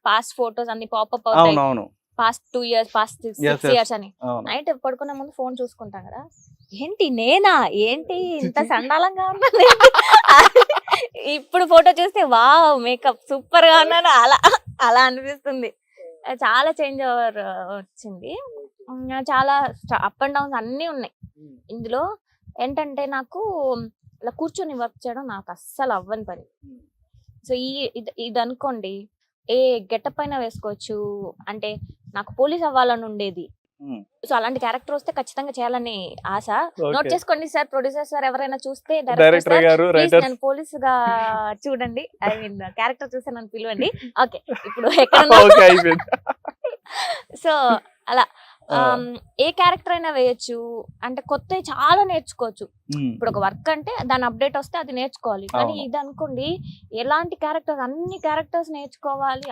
Past photos అన్ని popup అవుతాయి, అవునవును. Past 2 years, past 6 Yes, yes. years అని. అవును. నైట్ పడుకునే ముందు ఫోన్ చూసుకుంటాం కదా, ఏంటి నేనా, ఏంటి ఇంత సండాలంగా ఉన్నాను ఏంటి? ఇప్పుడు ఫోటో చూస్తే వావ్ మేకప్ సూపర్ గా ఉన్నాను అలా అలా అనిపిస్తుంది. చాలా చేంజ్ ఓవర్ వచ్చింది. చాలా అప్ అండ్ డౌన్స్ అన్నీ ఉన్నాయి ఇందులో. ఏంటంటే నాకు ఇలా కూర్చొని వర్క్ చేయడం నాకు అస్సలు అవ్వని పని. సో ఇది అనుకోండి, ఏ గెటప్ అయినా వేసుకోవచ్చు. అంటే నాకు పోలీస్ అవ్వాలని ఉండేది, సో అలాంటి క్యారెక్టర్ వస్తే ఖచ్చితంగా చేయాలని ఆశ. నోట్ చేసుకోండి సార్, ప్రొడ్యూసర్ సార్, ఎవరైనా చూస్తే డైరెక్టర్ గారు, రైటర్ నేను పోలీస్ గా చూడండి, ఐ మీన్ క్యారెక్టర్ చూస్తే నన్ను పిలవండి. ఓకే, ఇప్పుడు ఎక్కడ సో అలా ఏ క్యారెక్టర్ అయినా వేయచ్చు. అంటే కొత్త చాలా నేర్చుకోవచ్చు. ఇప్పుడు ఒక వర్క్ అంటే దాని అప్డేట్ వస్తే అది నేర్చుకోవాలి. కానీ ఇది అనుకోండి, ఎలాంటి క్యారెక్టర్స్, అన్ని క్యారెక్టర్స్ నేర్చుకోవాలి.